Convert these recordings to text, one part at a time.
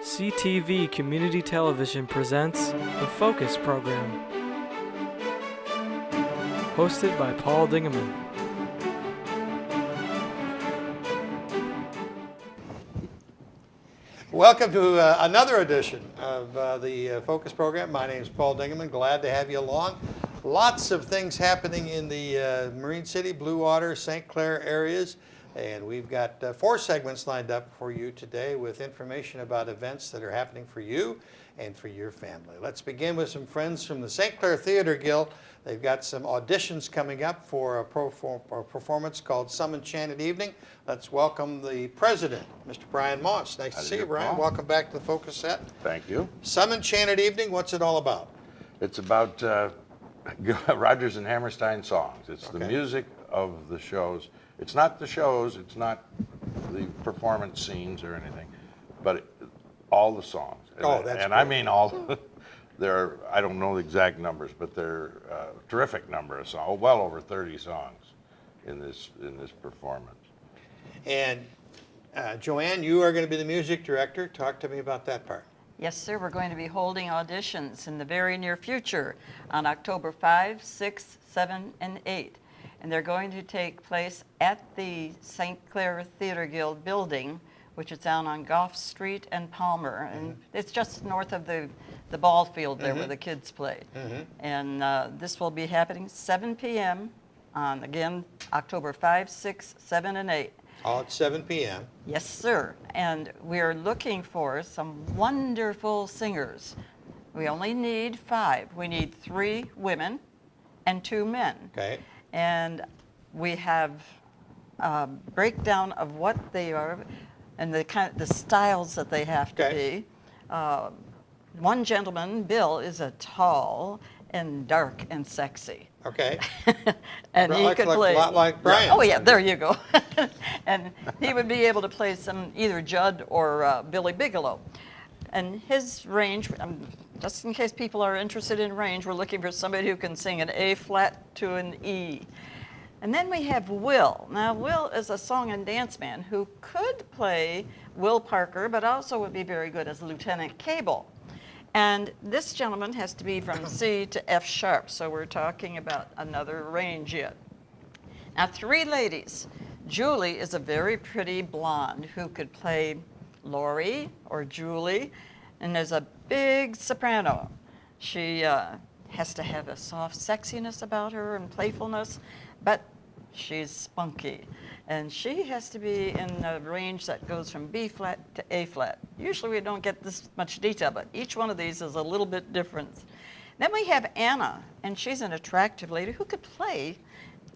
CTV Community Television presents the Focus Program, hosted by Paul Dingeman. Welcome to another edition of the Focus Program. My name is Paul Dingeman. Glad to have you along. Lots of things happening in the Marine City, Blue Water, St. Clair areas. And we've got 4 segments lined up for you today with information about events that are happening for you and for your family. Let's begin with some friends from the St. Clair Theater Guild. They've got some auditions coming up for a performance called Some Enchanted Evening. Let's welcome the president, Mr. Brian Moss. Nice to see you, Brian. Welcome back to the Focus set. Thank you. Some Enchanted Evening, what's it all about? It's about Rodgers and Hammerstein songs. It's the music of the shows. It's not the shows, it's not the performance scenes or anything, but all the songs. Oh, that's and great. I mean all. There are, I don't know the exact numbers, but they're a terrific number of songs. Well over 30 songs in this performance. And Joanne, you are going to be the music director. Talk to me about that part. Yes, sir. We're going to be holding auditions in the very near future on October 5, 6, 7, and 8. And they're going to take place at the St. Clair Theater Guild building, which is down on Gough Street and Palmer. And it's just north of the ball field there where the kids play. And this will be happening 7 p.m. on, again, October 5, 6, 7, and 8. All at 7 p.m. Yes, sir. And we're looking for some wonderful singers. We only need 5. We need 3 women and 2 men. Okay. And we have a breakdown of what they are and the styles that they have to be. One gentleman, Bill, is a tall and dark and sexy. Okay. And he could play a lot like Brian. Oh yeah, there you go. And he would be able to play some either Judd or Billy Bigelow. And his range, just in case people are interested in range, we're looking for somebody who can sing an A flat to an E. And then we have Will. Now, Will is a song and dance man who could play Will Parker, but also would be very good as Lieutenant Cable. And this gentleman has to be from C to F sharp, so we're talking about another range yet. Now, 3 ladies. Julie is a very pretty blonde who could play Lori or Julie, and there's a big soprano. She has to have a soft sexiness about her and playfulness, but she's spunky. And she has to be in a range that goes from B flat to A flat. Usually we don't get this much detail, but each one of these is a little bit different. Then we have Anna, and she's an attractive lady who could play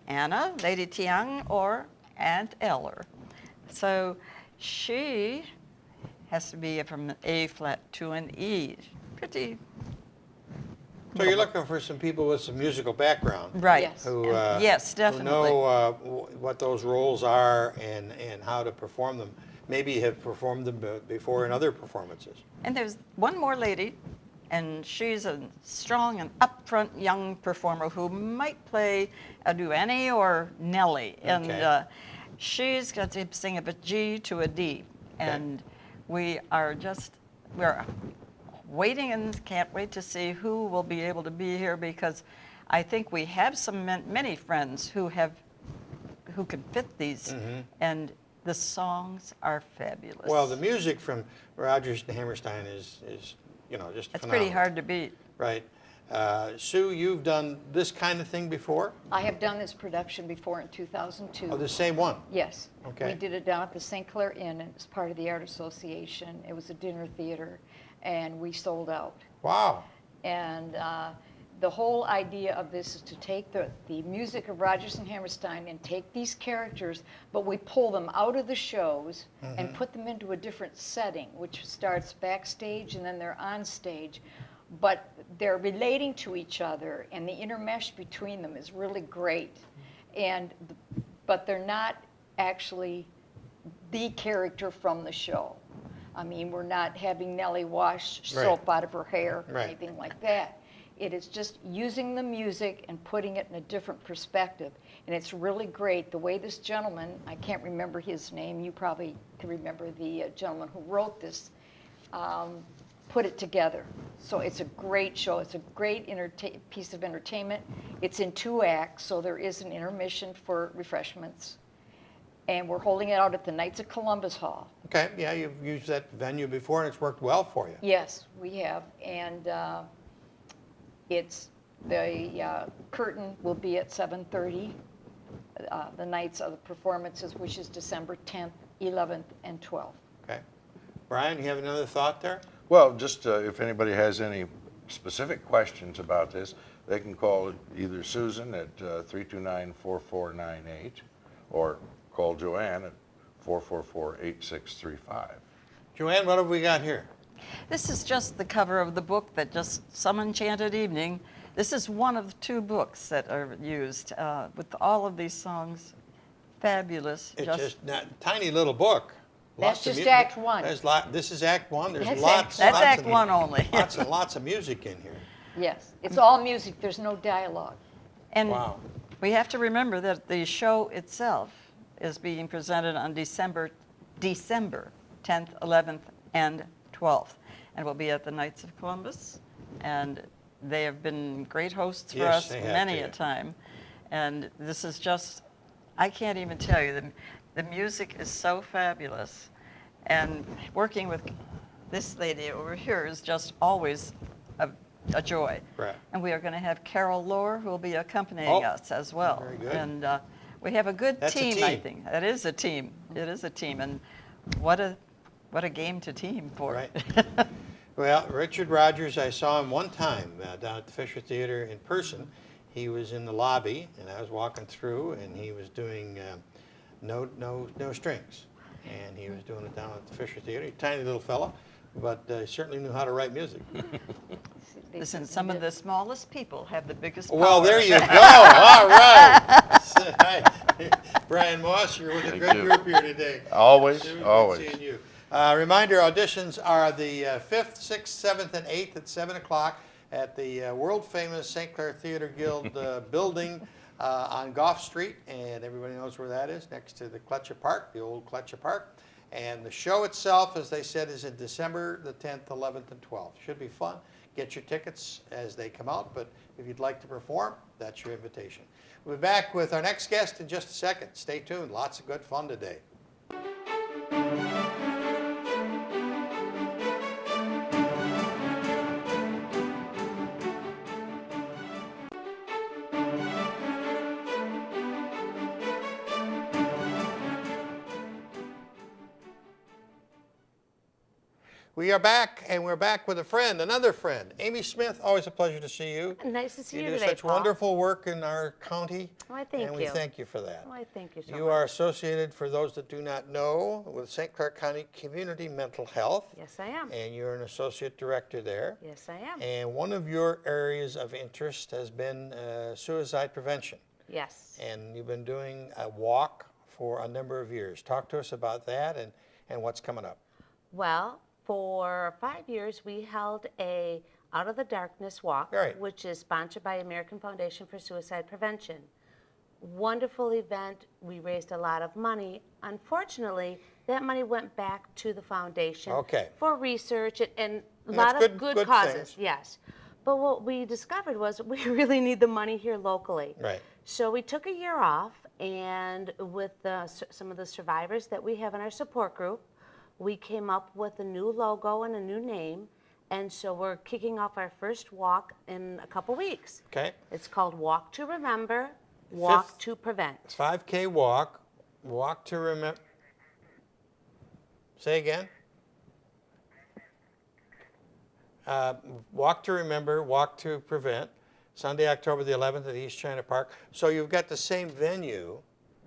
Anna, Lady Tiang, or Aunt Eller. So she has to be from an A flat to an E. Pretty. So you're looking for some people with some musical background. Right. Yes. Who, yes, definitely. Who know what those roles are and how to perform them. Maybe have performed them before in other performances. And there's one more lady, and she's a strong and upfront young performer who might play a Duane or Nellie. And she's got to sing a G to a D. And we're waiting and can't wait to see who will be able to be here, because I think we have many friends who could fit these, and the songs are fabulous. Well, the music from Rodgers and Hammerstein is just it's phenomenal. pretty hard to beat. Right. Sue, you've done this kind of thing before? I have done this production before in 2002. Oh, the same one? Yes. Okay. We did it down at the St. Clair Inn. It was part of the Art Association. It was a dinner theater, and we sold out. Wow. And the whole idea of this is to take the music of Rodgers and Hammerstein and take these characters, but we pull them out of the shows and put them into a different setting, which starts backstage and then they're on stage. But they're relating to each other, and the intermesh between them is really great. But they're not actually the character from the show. I mean, we're not having Nellie wash soap out of her hair or anything like that. It is just using the music and putting it in a different perspective. And it's really great. The way this gentleman, I can't remember his name, you probably can remember the gentleman who wrote this, put it together. So it's a great show. It's a great piece of entertainment. It's in 2 acts, so there is an intermission for refreshments. And we're holding it out at the Knights of Columbus Hall. Okay, yeah, you've used that venue before and it's worked well for you. Yes, we have. And the curtain will be at 7:30. The nights of the performances, which is December 10th, 11th, and 12th. Okay. Brian, you have another thought there? Well, just if anybody has any specific questions about this, they can call either Susan at 329-4498 or call Joanne at 444-8635. Joanne, what have we got here? This is just the cover of the book that just Some Enchanted Evening. This is one of 2 books that are used with all of these songs. Fabulous. It's just a tiny little book. That's just Act 1. This is Act 1. There's That's lots. That's lots Act of 1 only. Lots and lots of music in here. Yes, it's all music. There's no dialogue. And Wow. we have to remember that the show itself is being presented on December 10th, 11th, and 12th. And we'll be at the Knights of Columbus. And they have been great hosts for Yes, us they have many been. a time. And this is just, I can't even tell you, the music is so fabulous. And working with this lady over here is just always a joy. Right. And we are going to have Carol Lohr, who will be accompanying Oh, us as well. very good. And we have a good That's a team, I team. think. That is a team. It is a team. And what a game to team for. Right. Well, Richard Rogers, I saw him one time down at the Fisher Theater in person. He was in the lobby, and I was walking through, and he was doing no strings. And he was doing it down at the Fisher Theater. He's a tiny little fella, but certainly knew how to write music. Listen, some of the smallest people have the biggest power. Well, there you go. All right. Hi. Brian Moss, you're with a Thank great you. group here today. Always, Very good always. seeing you. Reminder, auditions are the 5th, 6th, 7th, and 8th at 7 o'clock at the world-famous St. Clair Theater Guild building on Gough Street, and everybody knows where that is, next to the Kletcher Park, the old Kletcher Park. And the show itself, as they said, is in December the 10th, 11th, and 12th. Should be fun. Get your tickets as they come out, but if you'd like to perform, that's your invitation. We'll be back with our next guest in just a second. Stay tuned. Lots of good fun today. We are back, and we're back with a friend, another friend. Amy Smith, always a pleasure to see you. Nice to see you do today, such Paul. wonderful work in our county. Why, thank and we you. thank you for that. Why, thank you so You much. are associated, for those that do not know, with St. Clair County Community Mental Health. Yes, I am. And you're an associate director there. Yes, I am. And one of your areas of interest has been suicide prevention. Yes. And you've been doing a walk for a number of years. Talk to us about that and what's coming up. Well, for 5 years, we held a Out of the Darkness walk, Right. which is sponsored by American Foundation for Suicide Prevention. Wonderful event. We raised a lot of money. Unfortunately, that money went back to the foundation Okay. for research and a And lot that's of good good causes. things. Yes. But what we discovered was we really need the money here locally. Right. So we took a year off, and with some of the survivors that we have in our support group, we came up with a new logo and a new name, and so we're kicking off our first walk in a couple weeks. Okay. It's called Walk to Remember, Walk Fifth- to Prevent. 5K walk, walk to remember. Say again. Walk to remember, walk to prevent. Sunday, October the 11th at East China Park. So you've got the same venue,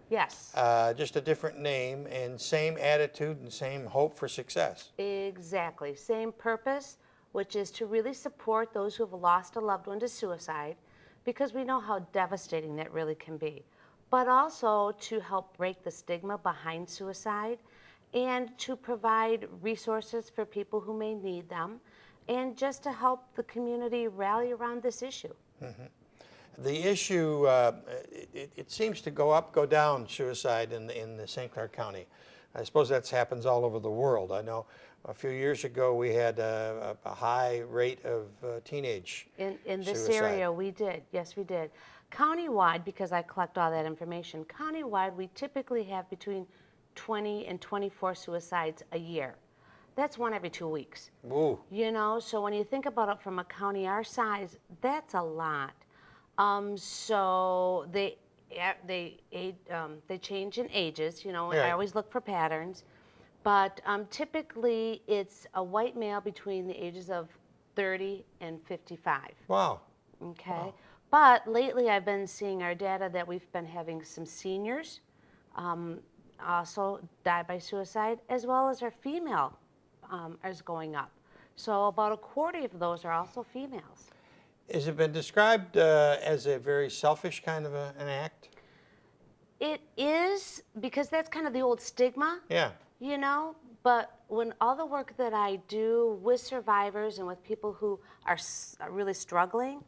Yes, just a different name, and same attitude and same hope for success. exactly. Same purpose, which is to really support those who have lost a loved one to suicide, because we know how devastating that really can be. But also to help break the stigma behind suicide, and to provide resources for people who may need them, and just to help the community rally around this issue. The issue, it seems to go up, go down, suicide in the St. Clair County. I suppose that happens all over the world. I know a few years ago we had a high rate of teenage In this suicide. area, we did. Yes, we did. Countywide, because I collect all that information, countywide, we typically have between 20 and 24 suicides a year. That's one every 2 weeks. Ooh. You know, so when you think about it from a county our size, that's a lot. So they change in ages. You know, Yeah. I always look for patterns, but typically it's a white male between the ages of 30 and 55. Wow. Okay. Wow. But lately I've been seeing our data that we've been having some seniors also die by suicide, as well as our female is going up. So about a quarter of those are also females. Has it been described as a very selfish kind of an act? It is, because that's kind of the old stigma. Yeah. You know, but when all the work that I do with survivors and with people who are really struggling,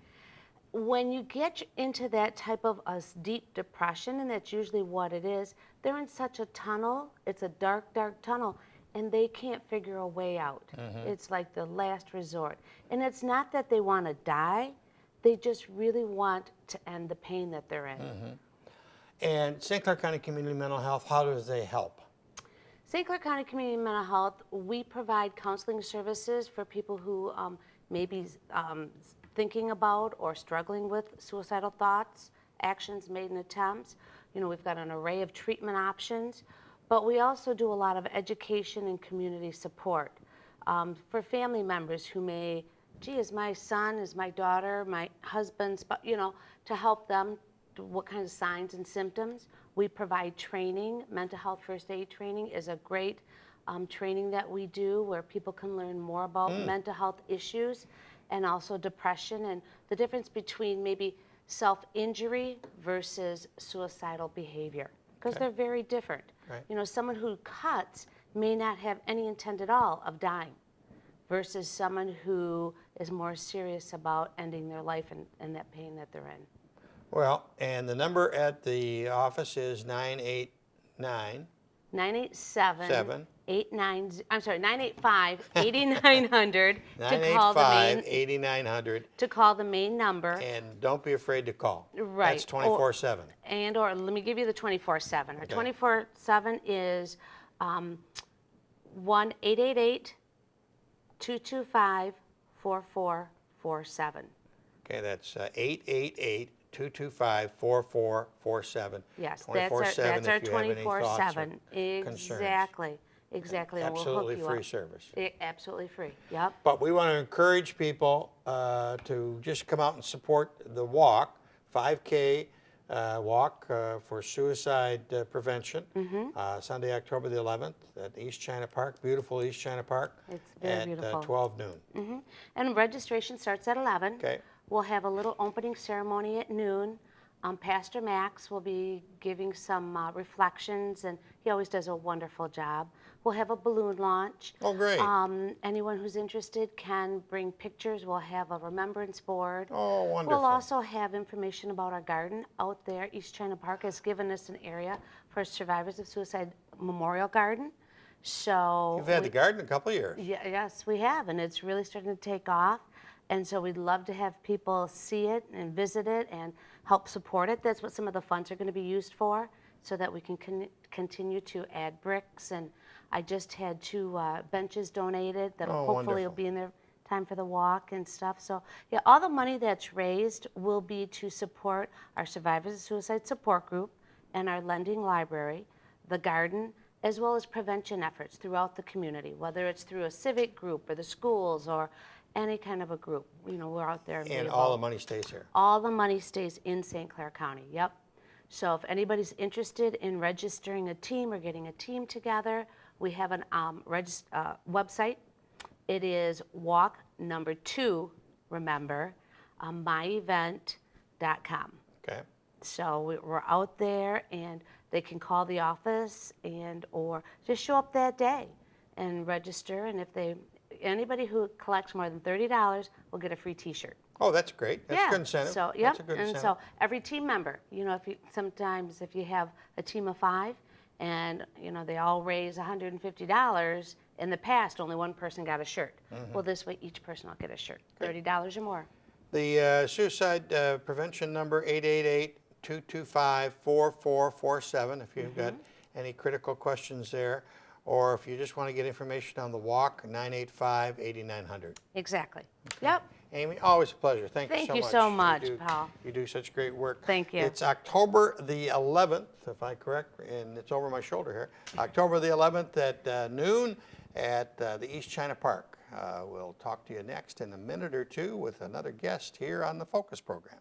when you get into that type of a deep depression, and that's usually what it is, they're in such a tunnel. It's a dark, dark tunnel, and they can't figure a way out. It's like the last resort. And it's not that they want to die. They just really want to end the pain that they're in. And St. Clair County Community Mental Health, how does they help? St. Clair County Community Mental Health, we provide counseling services for people who may be thinking about or struggling with suicidal thoughts, actions, maiden attempts. You know, we've got an array of treatment options, but we also do a lot of education and community support for family members who may, gee, is my son, is my daughter, my husband's, you know, to help them, what kind of signs and symptoms. We provide training. Mental health first aid training is a great training that we do where people can learn more about mental health issues and also depression and the difference between maybe self-injury versus suicidal behavior, because they're very different. Right. You know, someone who cuts may not have any intent at all of dying versus someone who is more serious about ending their life and that pain that they're in. Well, and the number at the office is 989 987 985 8900 985 8900. to call the main number. And don't be afraid to call. Right. That's 24/7. Or let me give you the 24/7. Our Okay. 24/7 is 1-888 225 4447. Okay, that's 888-225-4447. Yes, 24/7 that's our if you have any thoughts or 24/7. concerns. Exactly, and we'll hook Absolutely you free up. service. Absolutely free. Yep. But we want to encourage people to just come out and support the walk, 5K walk for suicide prevention, Sunday, October the 11th at East China Park, beautiful East China Park, It's very at beautiful. 12 noon. And registration starts at 11. Okay. We'll have a little opening ceremony at noon. Pastor Max will be giving some reflections, and he always does a wonderful job. We'll have a balloon launch. Oh, great. Anyone who's interested can bring pictures. We'll have a remembrance board. Oh, wonderful. We'll also have information about our garden out there. East China Park has given us an area for survivors of suicide memorial garden. So You've had the garden a couple of years. yes, we have, and it's really starting to take off. And so we'd love to have people see it and visit it and help support it. That's what some of the funds are going to be used for, so that we can continue to add bricks. And I just had 2 benches donated that Oh, hopefully wonderful. will be in there time for the walk and stuff. So yeah, all the money that's raised will be to support our Survivors of Suicide Support Group and our lending library, the garden, as well as prevention efforts throughout the community, whether it's through a civic group or the schools or any kind of a group. You know, we're out there. And available. all the money stays here. All the money stays in St. Clair County, yep. So if anybody's interested in registering a team or getting a team together, we have an website. It is walk number 2, remember, myevent.com. Okay. So we're out there, and they can call the office and or just show up that day and register. And if anybody who collects more than $30 will get a free T-shirt. Oh, that's great. That's a good incentive. So That's a good and incentive. so every team member, you know, sometimes if you have a team of 5 and they all raise $150. In the past, only one person got a shirt. Well, this way, each person will get a shirt, $30 or more. The suicide prevention number, 888-225-4447, if you've got any critical questions there, or if you just want to get information on the walk, 985-8900. Exactly. Yep. Amy, always a pleasure. Thank you so much. Thank you so much, Paul. You do such great work. Thank you. It's October the 11th, if I'm correct, and it's over my shoulder here. October the 11th at noon at the East China Park. We'll talk to you next in a minute or two with another guest here on the Focus program.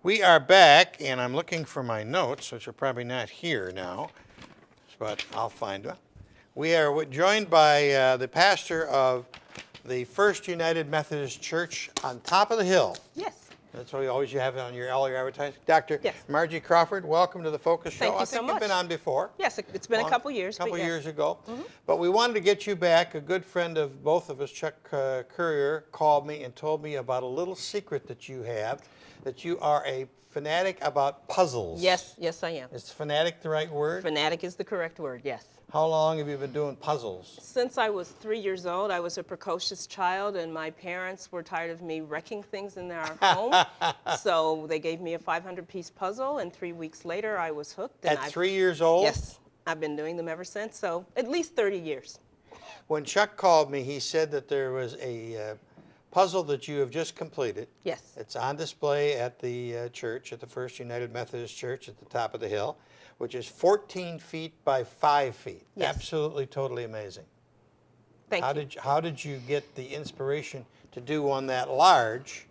We are back, and I'm looking for my notes, which are probably not here now, but I'll find them. We are joined by the pastor of the First United Methodist Church on top of the hill. Yes. That's what you always have on all your advertising. Dr. Yes. Margie Crawford, welcome to the Focus Show. Thank you so I think you've been much. on before. Yes, it's been a couple years. A couple but yes. years ago. But we wanted to get you back. A good friend of both of us, Chuck Courier, called me and told me about a little secret that you have, that you are a fanatic about puzzles. Yes, yes, I am. Is fanatic the right word? Fanatic is the correct word, yes. How long have you been doing puzzles? Since I was 3 years old, I was a precocious child, and my parents were tired of me wrecking things in their home. So they gave me a 500-piece puzzle, and 3 weeks later, I was hooked. And At 3 years old? Yes, I've been doing them ever since, so at least 30 years. When Chuck called me, he said that there was a puzzle that you have just completed. Yes. It's on display at the church, at the First United Methodist Church at the top of the hill, which is 14 feet by 5 feet. Yes. Absolutely, totally amazing. Thank you. How did you get the inspiration to do one that large?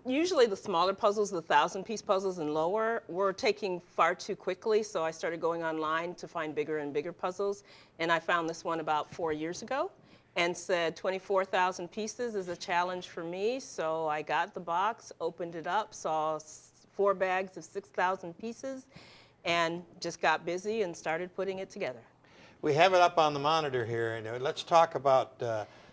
Usually the smaller puzzles, the 1,000-piece puzzles and lower, were taking far too quickly, so I started going online to find bigger and bigger puzzles, and I found this one about 4 years ago and said 24,000 pieces is a challenge for me, so I got the box, opened it up, saw 4 bags of 6,000 pieces, and just got busy and started putting it together. We have it up on the monitor here, and let's talk about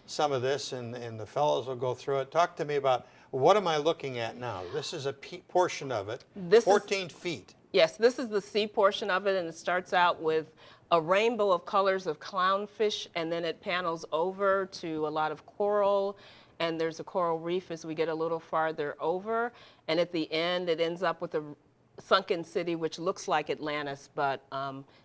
some of this, and the fellows will go through it. Talk to me about, what am I looking at now? This is a portion of it, 14 feet. Yes, this is the C portion of it, and it starts out with a rainbow of colors of clownfish, and then it panels over to a lot of coral, and there's a coral reef as we get a little farther over, and at the end it ends up with a sunken city which looks like Atlantis, but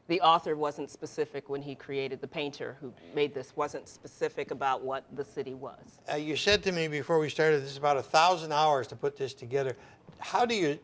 the author wasn't specific when he created, the painter who made this wasn't specific about what the city was. You said to me before we started, this is about 1,000 hours to put this together. How do you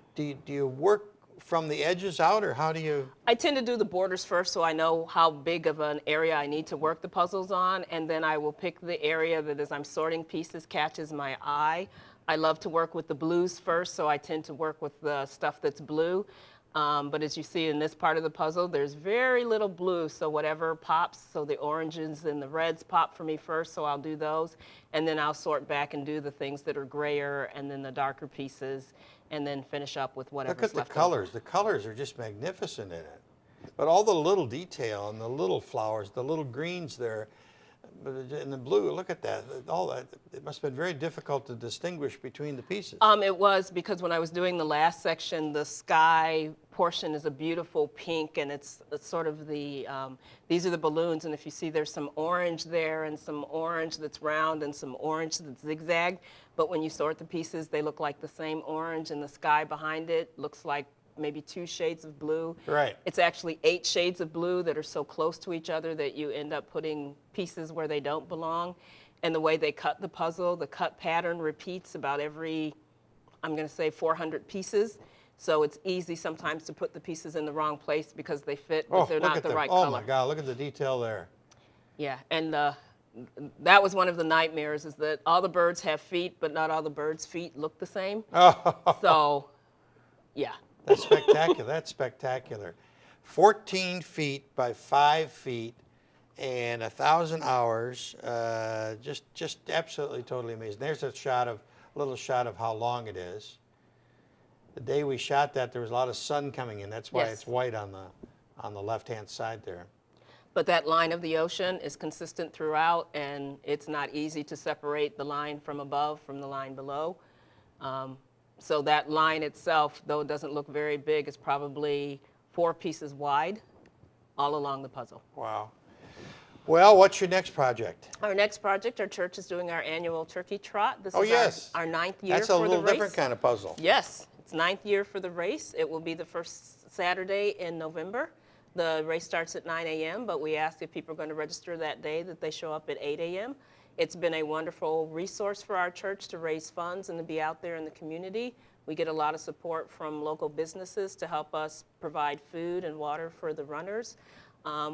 work from the edges out, or how do you? I tend to do the borders first, so I know how big of an area I need to work the puzzles on, and then I will pick the area that, as I'm sorting pieces, catches my eye. I love to work with the blues first, so I tend to work with the stuff that's blue. But as you see in this part of the puzzle, there's very little blue, so whatever pops, so the oranges and the reds pop for me first, so I'll do those. And then I'll sort back and do the things that are grayer, and then the darker pieces, and then finish up with whatever's left. Look at the colors. The colors are just magnificent in it. But all the little detail and the little flowers, the little greens there, and the blue, look at that. All that. It must have been very difficult to distinguish between the pieces. It was, because when I was doing the last section, the sky portion is a beautiful pink, and it's sort of the, these are the balloons, and if you see, there's some orange there and some orange that's round and some orange that's zigzag, but when you sort the pieces, they look like the same orange, and the sky behind it looks like maybe 2 shades of blue. Right. It's actually 8 shades of blue that are so close to each other that you end up putting pieces where they don't belong. And the way they cut the puzzle, the cut pattern repeats about every, I'm going to say 400 pieces. So it's easy sometimes to put the pieces in the wrong place because they fit, but they're not the right color. Oh my God, look at the detail there. Yeah, and that was one of the nightmares, is that all the birds have feet, but not all the birds' feet look the same. So, yeah. That's spectacular. That's spectacular. 14 feet by 5 feet and 1,000 hours. Just absolutely, totally amazing. There's a little shot of how long it is. the day we shot that, there was a lot of sun coming in. That's why Yes. it's white on the left-hand side there. But that line of the ocean is consistent throughout, and it's not easy to separate the line from above from the line below. So that line itself, though it doesn't look very big, is probably 4 pieces wide all along the puzzle. Wow. Well, what's your next project? Our next project, our church is doing our annual turkey trot. This Oh, is yes. our 9th year That's a for the little race. different kind of puzzle. Yes, it's 9th year for the race. It will be the first Saturday in November. The race starts at 9 a.m., but we ask if people are going to register that day that they show up at 8 a.m. It's been a wonderful resource for our church to raise funds and to be out there in the community. We get a lot of support from local businesses to help us provide food and water for the runners.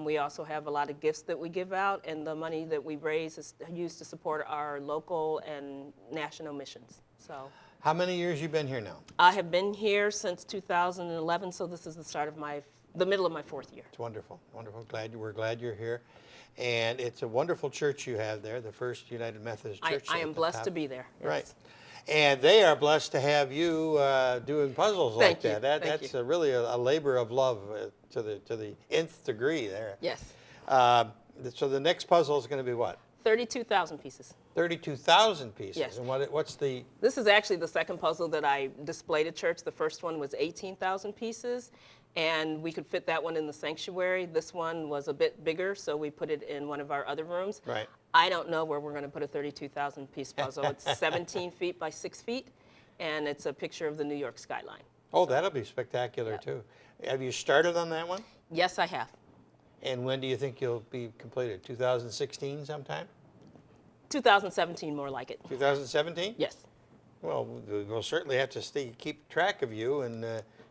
We also have a lot of gifts that we give out, and the money that we raise is used to support our local and national missions. So, How many years you been here now? I have been here since 2011, so this is the start of the middle of my 4th year. It's wonderful, wonderful. We're glad you're here. And it's a wonderful church you have there, the First United Methodist Church. I am blessed to be there. Yes. Right. And they are blessed to have you doing puzzles like Thank you. that. Thank That's you. Really a labor of love to the nth degree there. Yes. So the next puzzle is going to be what? 32,000 pieces. 32,000 pieces. Yes. And what's the? This is actually the second puzzle that I displayed at church. The first one was 18,000 pieces, and we could fit that one in the sanctuary. This one was a bit bigger, so we put it in one of our other rooms. Right. I don't know where we're going to put a 32,000 piece puzzle. It's 17 feet by 6 feet, and it's a picture of the New York skyline. Oh, that'll be spectacular too. Have you started on that one? Yes, I have. And when do you think you'll be completed? 2016 sometime? 2017, more like it. 2017? Yes. Well, we'll certainly have to keep track of you and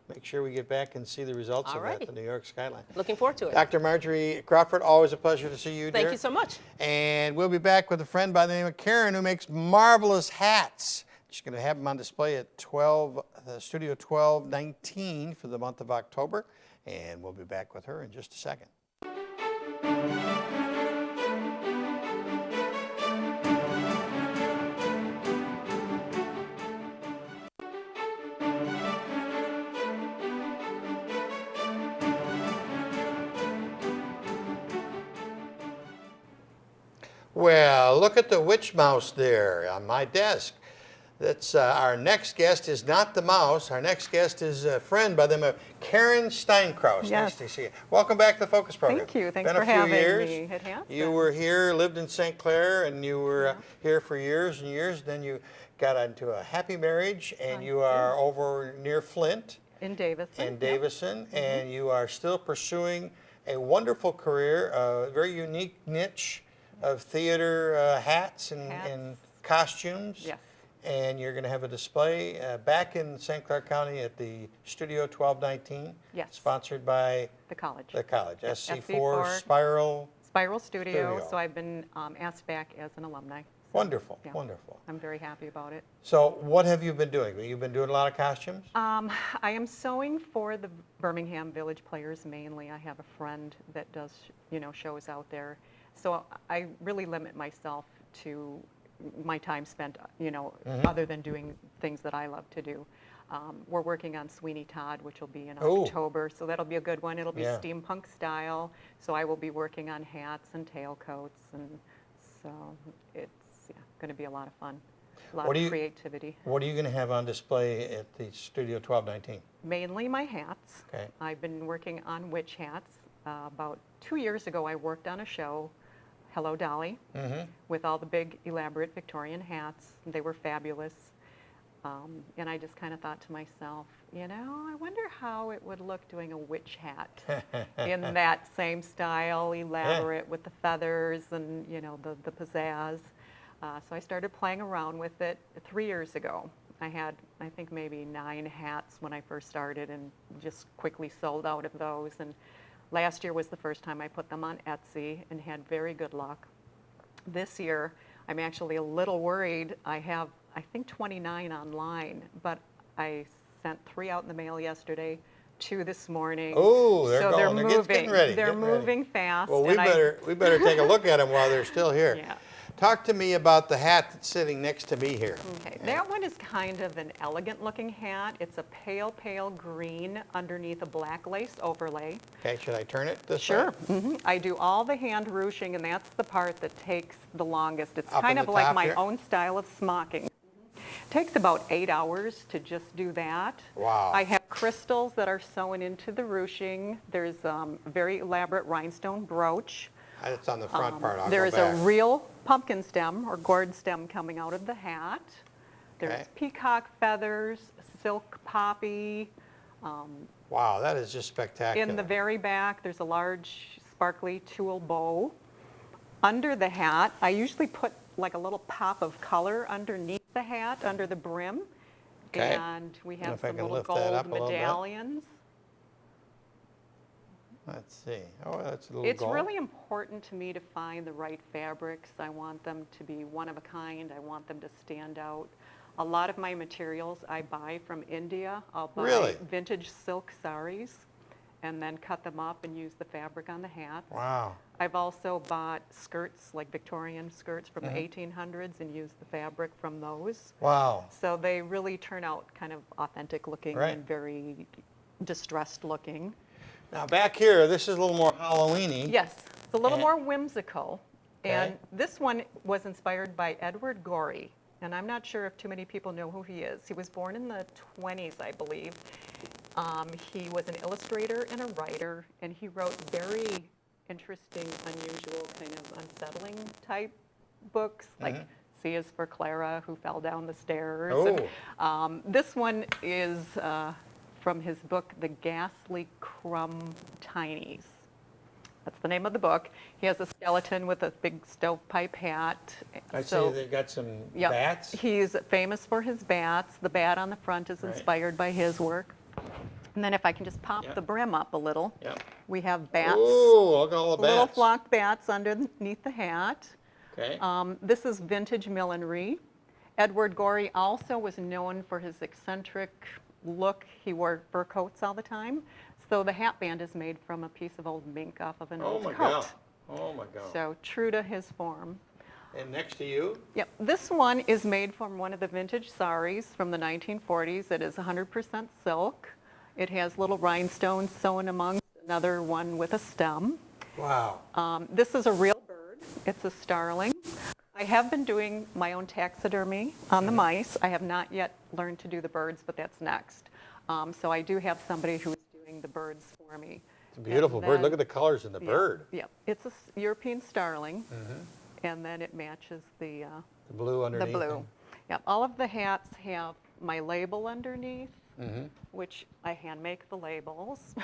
make sure we get back and see the results All of righty. that, the New York skyline. Looking forward to it. Dr. Marjorie Crawford, always a pleasure to see you, dear. Thank you so much. And we'll be back with a friend by the name of Karen who makes marvelous hats. She's going to have them on display at Studio 1219 for the month of October. And we'll be back with her in just a second. Well, look at the witch mouse there on my desk. That's our next guest is not the mouse. Our next guest is a friend by the name of Karen Steinkraus. Yes. Nice to see you. Welcome back to the Focus Program. Thank you. Thanks Been a for few having years. me. It has You been. were here, lived in St. Clair, and you were here for years and years. Then you got into a happy marriage, and you are over near Flint. In Davison. In Davison, and you are still pursuing a wonderful career, a very unique niche of theater hats and costumes. Yes. And you're going to have a display back in St. Clair County at the Studio 1219. Yes. Sponsored by The college. the college, Yes, SC4 Spiral. Spiral Studio. Studio. So I've been asked back as an alumni. Wonderful, Yeah. wonderful. I'm very happy about it. So what have you been doing? You've been doing a lot of costumes? I am sewing for the Birmingham Village Players mainly. I have a friend that does, shows out there. So I really limit myself to my time spent, other than doing things that I love to do. We're working on Sweeney Todd, which will be in Ooh. October, so that'll be a good one. It'll be Yeah. steampunk style, so I will be working on hats and tailcoats, and so it's going to be a lot of fun, a lot What do of you- creativity. What are you going to have on display at the Studio 1219? Mainly my hats. Okay. I've been working on witch hats. About 2 years ago, I worked on a show, Hello Dolly, with all the big elaborate Victorian hats. They were fabulous. And I just kind of thought to myself, I wonder how it would look doing a witch hat in that same style, elaborate with the feathers and, the pizzazz. So I started playing around with it 3 years ago. I had, I think, maybe 9 hats when I first started and just quickly sold out of those. And last year was the first time I put them on Etsy and had very good luck. This year, I'm actually a little worried. I have, I think, 29 online, but I sent 3 out in the mail yesterday, 2 this morning. Oh, they're so going. They're They're moving. getting ready. They're getting ready. moving fast. Well, we and better take a look at them while they're still here. Yeah. Talk to me about the hat that's sitting next to me here. Okay, that one is kind of an elegant looking hat. It's a pale, pale green underneath a black lace overlay. Okay, should I turn it this Sure. way? I do all the hand ruching, and that's the part that takes the longest. It's Up kind in of the like top my here? own style of smocking. Takes about 8 hours to just do that. Wow. I have crystals that are sewn into the ruching. There's a very elaborate rhinestone brooch. It's on the front part. I'll There go is back. a real pumpkin stem or gourd stem coming out of the hat. There's Okay. peacock feathers, silk poppy. Wow, that is just spectacular. In the very back, there's a large sparkly tulle bow. Under the hat, I usually put like a little pop of color underneath the hat, under the brim. Okay. And we have if I some can little lift that up gold a little bit. medallions. Let's see. Oh, that's a little It's gold. really important to me to find the right fabrics. I want them to be one of a kind. I want them to stand out. A lot of my materials I buy from India. I'll buy Really? vintage silk saris and then cut them up and use the fabric on the hat. Wow. I've also bought skirts, like Victorian skirts from Mm-hmm. the 1800s, and used the fabric from those. Wow. So they really turn out kind of authentic looking Right. and very distressed looking. Now back here, this is a little more Halloween-y. Yes, it's a little And- more whimsical. And Okay. this one was inspired by Edward Gorey. And I'm not sure if too many people know who he is. He was born in the 20s, I believe. He was an illustrator and a writer, and he wrote very interesting, unusual, kind of unsettling type books, like C is for Clara, Who Fell Down the Stairs. And, this one is from his book, The Ghastly Crumb Tinies. That's the name of the book. He has a skeleton with a big stovepipe hat. I see they've got some Yep. bats. He's famous for his bats. The bat on the front is Right. inspired by his work. And then if I can just pop Yep. the brim up a little, Yep. we have bats, Ooh, look at all the bats. little flock bats underneath the hat. Okay. This is vintage millinery. Edward Gorey also was known for his eccentric look. He wore fur coats all the time. So the hat band is made from a piece of old mink off of an Oh old my coat. God. Oh my God. So true to his form. And next to you, Yep, this one is made from one of the vintage saris from the 1940s. It is 100% silk. It has little rhinestones sewn amongst another one with a stem. wow. This is a real bird. It's a starling. I have been doing my own taxidermy on the mice. I have not yet learned to do the birds, but that's next. So I do have somebody who is doing the birds for me. It's a beautiful And bird. Look then- at the colors in the Yeah, bird. Yep, it's a European starling, and then it matches the The blue underneath. blue. Yep, all of the hats have my label underneath, which I hand make the labels.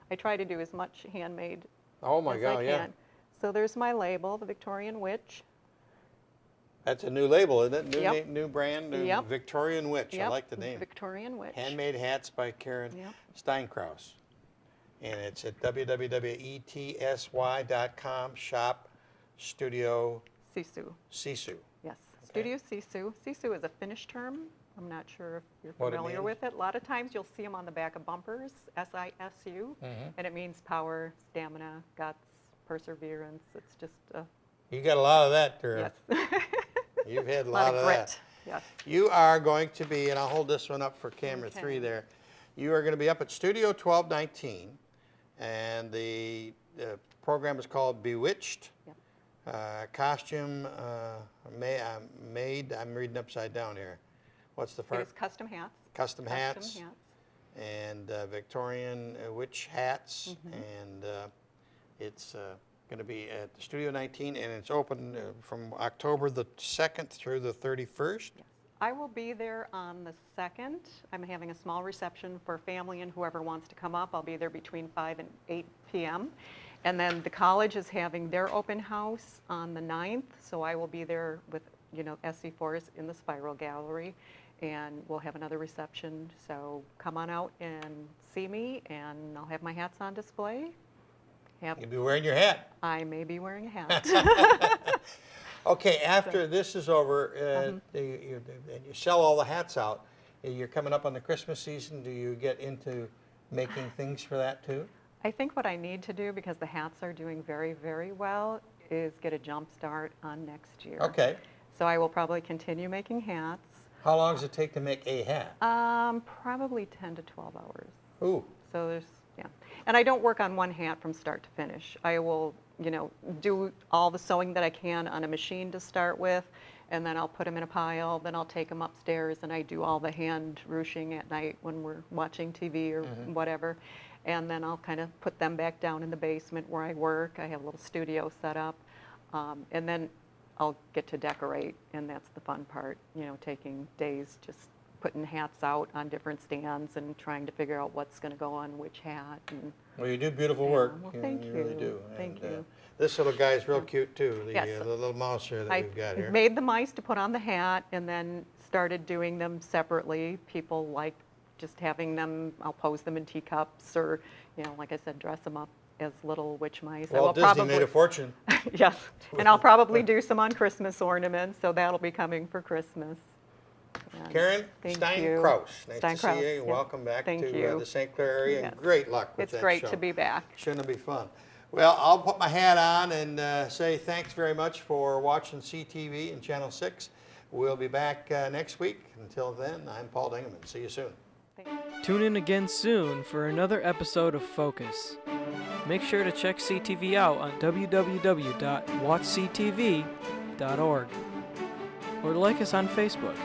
I try to do as much handmade Oh my as God, I yeah. can. So there's my label, the Victorian Witch. That's a new label, isn't it? New, Yep. new brand, new Yep. Victorian Witch. I Yep, like the name. Victorian Witch. Handmade hats by Karen Yep. Steinkraus. And it's at www.etsy.com, shop, studio, Sisu, Sisu. yes. Studio Sisu. Sisu is a Finnish term. I'm not sure if you're What it familiar means? with it. A lot of times you'll see them on the back of bumpers, S-I-S-U, and it means power, stamina, guts, perseverance. It's just a, You got a lot of that, Karen. yes. You've had a A lot of grit. that. Yes. You are going to be, and I'll hold this one up for camera Okay. 3 there. You are going to be up at Studio 1219, and the program is called Bewitched. Yep. Costume made, I'm reading upside down here. What's the It first? is custom hats. Custom hats. Custom hats. And Victorian witch hats, and it's going to be at the Studio 19, and it's open from October the 2nd through the 31st. I will be there on the 2nd. I'm having a small reception for family and whoever wants to come up. I'll be there between 5 and 8 p.m. And then the college is having their open house on the 9th, so I will be there with, SC4s in the Spiral Gallery, and we'll have another reception. So come on out and see me, and I'll have my hats on display. You'll be wearing your hat. I may be wearing a hat. Okay, after this is over, and you sell all the hats out, you're coming up on the Christmas season, do you get into making things for that too? I think what I need to do, because the hats are doing very, very well, is get a jump start on next year. Okay. So I will probably continue making hats. How long does it take to make a hat? Probably 10 to 12 hours. Ooh. So there's, yeah. And I don't work on one hat from start to finish. I will, you know, do all the sewing that I can on a machine to start with, and then I'll put them in a pile, then I'll take them upstairs and I do all the hand ruching at night when we're watching TV or whatever. And then I'll kind of put them back down in the basement where I work. I have a little studio set up. And then I'll get to decorate, and that's the fun part, you know, taking days just putting hats out on different stands and trying to figure out what's going to go on which hat. And Well, you do beautiful work. well, thank You really you. do. Thank And, you. this little guy's real cute too. The, Yes. the little mouse here that I we've got here. made the mice to put on the hat and then started doing them separately. People like just having them, I'll pose them in teacups or, you know, like I said, dress them up as little witch mice. Walt Disney made a fortune. Yes, and I'll probably do some on Christmas ornaments, so that'll be coming for Christmas. And Karen thank Stein you. Kraus, nice Stein to see Kraus, you. yeah. Welcome back Thank to you. the St. Clair area, Yes. and great luck with It's that great show. to be back. Shouldn't it be fun? Well, I'll put my hat on and say thanks very much for watching CTV and Channel 6. We'll be back next week. Until then, I'm Paul Dingeman. See you soon. Tune in again soon for another episode of Focus. Make sure to check CTV out on www.watchctv.org or like us on Facebook.